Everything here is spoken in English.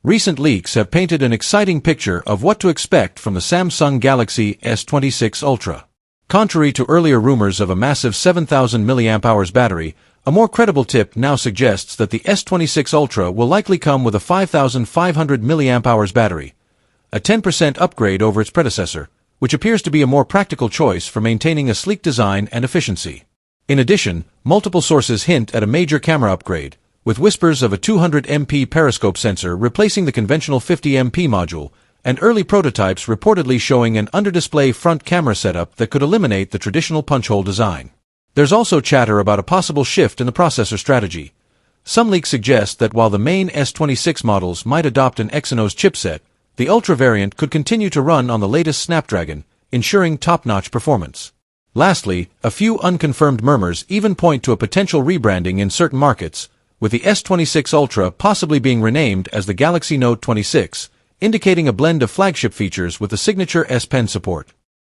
Recent leaks have painted an exciting picture of what to expect from the Samsung Galaxy S26 Ultra. Contrary to earlier rumors of a massive 7,000 mAh battery, a more credible tip now suggests that the S26 Ultra will likely come with a 5,500 mAh battery, a 10% upgrade over its predecessor, which appears to be a more practical choice for maintaining a sleek design and efficiency. In addition, multiple sources hint at a major camera upgrade, with whispers of a 200MP periscope sensor replacing the conventional 50MP module, and early prototypes reportedly showing an under-display front camera setup that could eliminate the traditional punch-hole design. There's also chatter about a possible shift in the processor strategy. Some leaks suggest that while the main S26 models might adopt an Exynos chipset, the Ultra variant could continue to run on the latest Snapdragon, ensuring top-notch performance. Lastly, a few unconfirmed murmurs even point to a potential rebranding in certain markets, with the S26 Ultra possibly being renamed as the Galaxy Note 26, indicating a blend of flagship features with the signature S Pen support.